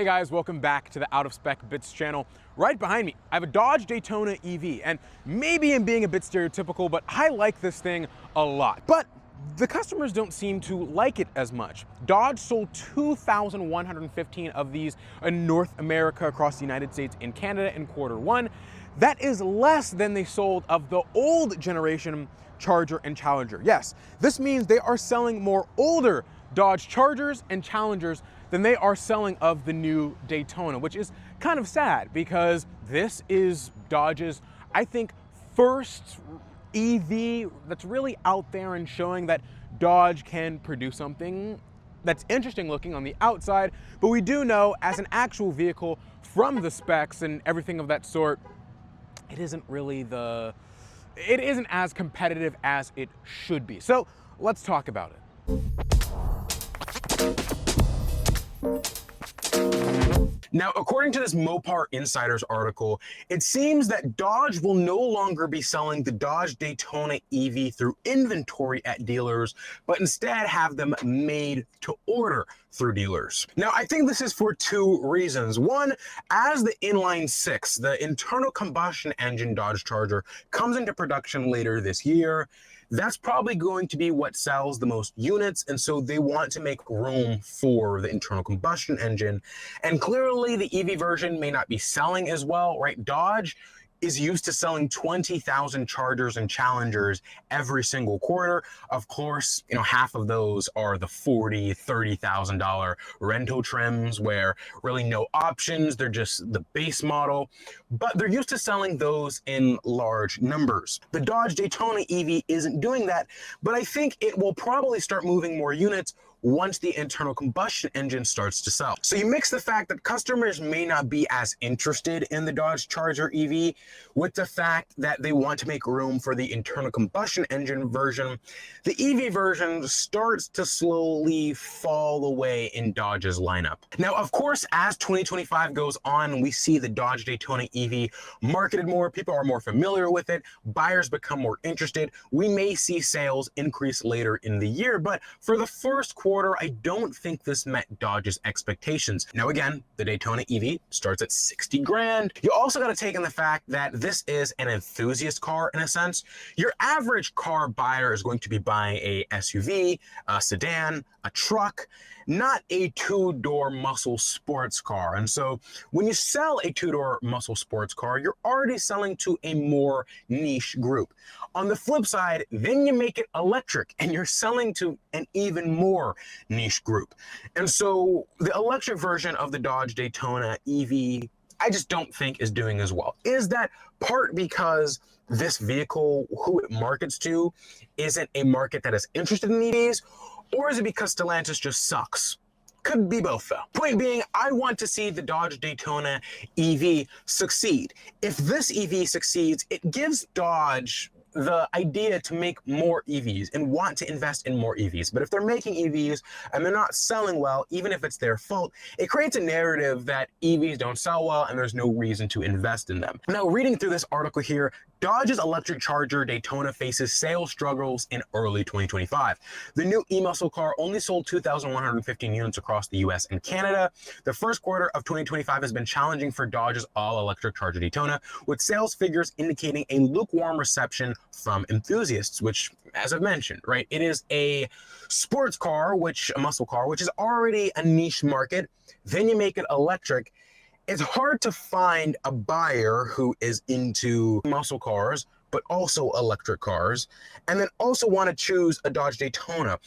Hey guys, welcome back to the Out of Spec Bits channel. Right behind me, I have a Dodge Daytona EV, and maybe I'm being a bit stereotypical, but I like this thing a lot. But the customers don't seem to like it as much. Dodge sold 2,115 of these in North America, across the United States and Canada in Q1. That is less than they sold of the old generation Charger and Challenger. Yes, this means they are selling more older Dodge Chargers and Challengers than they are selling of the new Daytona, which is kind of sad because this is Dodge's, I think, first EV that's really out there and showing that Dodge can produce something that's interesting looking on the outside, but we do know as an actual vehicle from the specs and everything of that sort, it isn't as competitive as it should be. So let's talk about it. Now, according to this Mopar Insider's article, it seems that Dodge will no longer be selling the Dodge Daytona EV through inventory at dealers, but instead have them made to order through dealers. Now, I think this is for two reasons. One, as the inline six, the internal combustion engine Dodge Charger, comes into production later this year, that's probably going to be what sells the most units, and so they want to make room for the internal combustion engine. And clearly the EV version may not be selling as well, right? Dodge is used to selling 20,000 Chargers and Challengers every single quarter. Of course, half of those are the $40,000, $30,000 rental trims where really no options, they're just the base model, but they're used to selling those in large numbers. The Dodge Daytona EV isn't doing that, but I think it will probably start moving more units once the internal combustion engine starts to sell. So you mix the fact that customers may not be as interested in the Dodge Charger EV with the fact that they want to make room for the internal combustion engine version, the EV version starts to slowly fall away in Dodge's lineup. Now, of course, as 2025 goes on, we see the Dodge Daytona EV marketed more, people are more familiar with it, buyers become more interested, we may see sales increase later in the year, but for the first quarter, I don't think this met Dodge's expectations. Now again, the Daytona EV starts at 60 grand. You also got to take in the fact that this is an enthusiast car in a sense. Your average car buyer is going to be buying a SUV, a sedan, a truck, not a two-door muscle sports car. And so when you sell a two-door muscle sports car, you're already selling to a more niche group. On the flip side, then you make it electric and you're selling to an even more niche group. And so the electric version of the Dodge Daytona EV, I just don't think is doing as well. Is that part because this vehicle, who it markets to, isn't a market that is interested in EVs? Or is it because Stellantis just sucks? Could be both though. Point being, I want to see the Dodge Daytona EV succeed. If this EV succeeds, it gives Dodge the idea to make more EVs and want to invest in more EVs. But if they're making EVs and they're not selling well, even if it's their fault, it creates a narrative that EVs don't sell well and there's no reason to invest in them. Now, reading through this article here, Dodge's electric Charger Daytona faces sales struggles in early 2025. The new e-muscle car only sold 2,115 units across the US and Canada. The first quarter of 2025 has been challenging for Dodge's all-electric Charger Daytona, with sales figures indicating a lukewarm reception from enthusiasts, which, as I've mentioned, right, it is a sports car, a muscle car, which is already a niche market. Then you make it electric. It's hard to find a buyer who is into muscle cars, but also electric cars, and then also want to choose a Dodge Daytona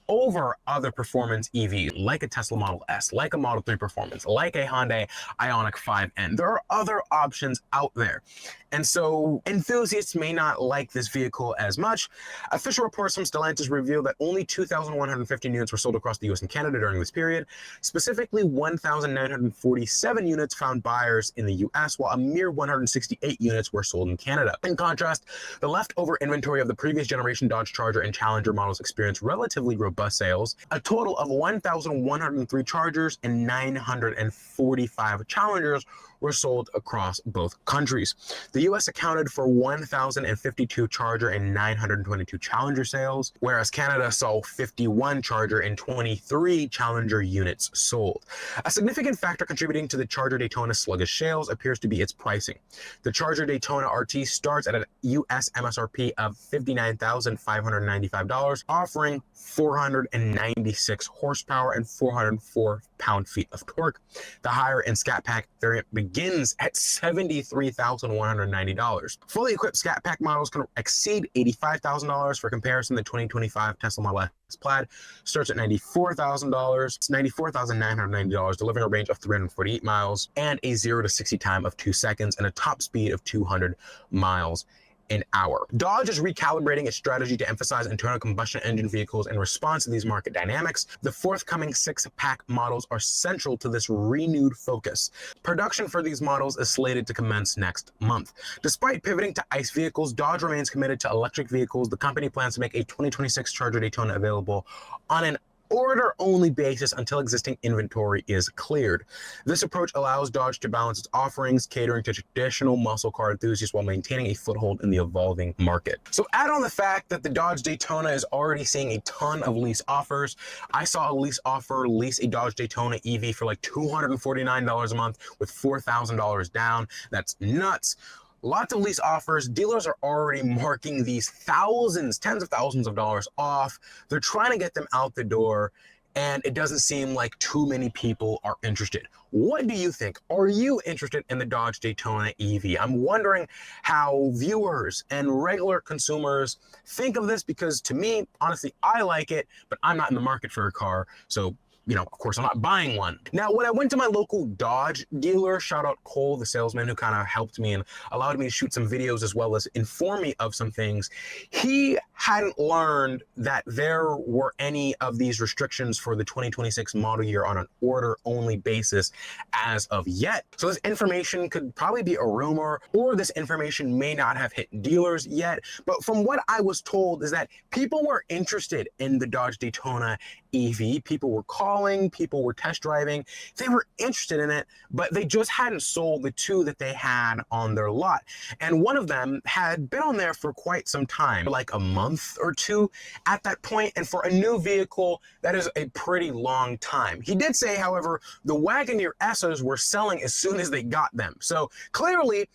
over other performance EVs, like a Tesla Model S, like a Model 3 Performance, like a Hyundai Ioniq 5N. There are other options out there. And so enthusiasts may not like this vehicle as much. Official reports from Stellantis reveal that only 2,150 units were sold across the US and Canada during this period. Specifically, 1,947 units found buyers in the US, while a mere 168 units were sold in Canada. In contrast, the leftover inventory of the previous generation Dodge Charger and Challenger models experienced relatively robust bus sales, a total of 1,103 Chargers and 945 Challengers were sold across both countries. The US accounted for 1,052 Charger and 922 Challenger sales, whereas Canada saw 51 Charger and 23 Challenger units sold. A significant factor contributing to the Charger Daytona sluggish sales appears to be its pricing. The Charger Daytona RT starts at a US MSRP of $59,595, offering 496 horsepower and 404 pound-feet of torque. The higher-end Scat Pack variant begins at $73,190. Fully equipped Scat Pack models can exceed $85,000. For comparison, the 2025 Tesla Model S Plaid starts at $94,000. It's $94,990, delivering a range of 348 miles and a 0 to 60 time of 2 seconds and a top speed of 200 miles an hour. Dodge is recalibrating its strategy to emphasize internal combustion engine vehicles in response to these market dynamics. The forthcoming six-pack models are central to this renewed focus. Production for these models is slated to commence next month. Despite pivoting to ICE vehicles, Dodge remains committed to electric vehicles. The company plans to make a 2026 Charger Daytona available on an order-only basis until existing inventory is cleared. This approach allows Dodge to balance its offerings, catering to traditional muscle car enthusiasts while maintaining a foothold in the evolving market. So add on the fact that the Dodge Daytona is already seeing a ton of lease offers. I saw a lease offer lease a Dodge Daytona EV for like $249 a month with $4,000 down. That's nuts. Lots of lease offers. Dealers are already marking these thousands, tens of thousands of dollars off. They're trying to get them out the door, and it doesn't seem like too many people are interested. What do you think? Are you interested in the Dodge Daytona EV? I'm wondering how viewers and regular consumers think of this, because to me, honestly, I like it, but I'm not in the market for a car. So of course, I'm not buying one. Now, when I went to my local Dodge dealer, shout out Cole, the salesman who kind of helped me and allowed me to shoot some videos as well as inform me of some things, he hadn't learned that there were any of these restrictions for the 2026 model year on an order-only basis as of yet. So this information could probably be a rumor, or this information may not have hit dealers yet. But from what I was told is that people were interested in the Dodge Daytona EV. People were calling, people were test driving, they were interested in it, but they just hadn't sold the two that they had on their lot. And one of them had been on there for quite some time, like a month or two at that point. And for a new vehicle, that is a pretty long time. He did say, however, the Wagoneer S's were selling as soon as they got them. So clearly,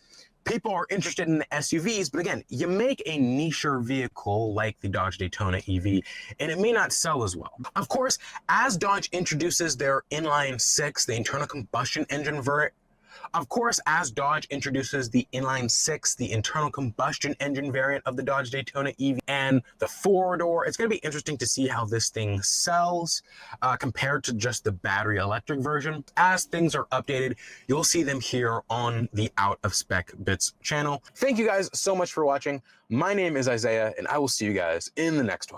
people are interested in the SUVs, but again, you make a nicher vehicle like the Dodge Daytona EV, and it may not sell as well. Of course, as Dodge introduces their inline six, the internal combustion engine variant, of course, as Dodge introduces the inline six, the internal combustion engine variant of the Dodge Daytona EV, and the four-door, it's going to be interesting to see how this thing sells compared to just the battery electric version. As things are updated, you'll see them here on the Out of Spec Bits channel. Thank you guys so much for watching. My name is Isaiah, and I will see you guys in the next one.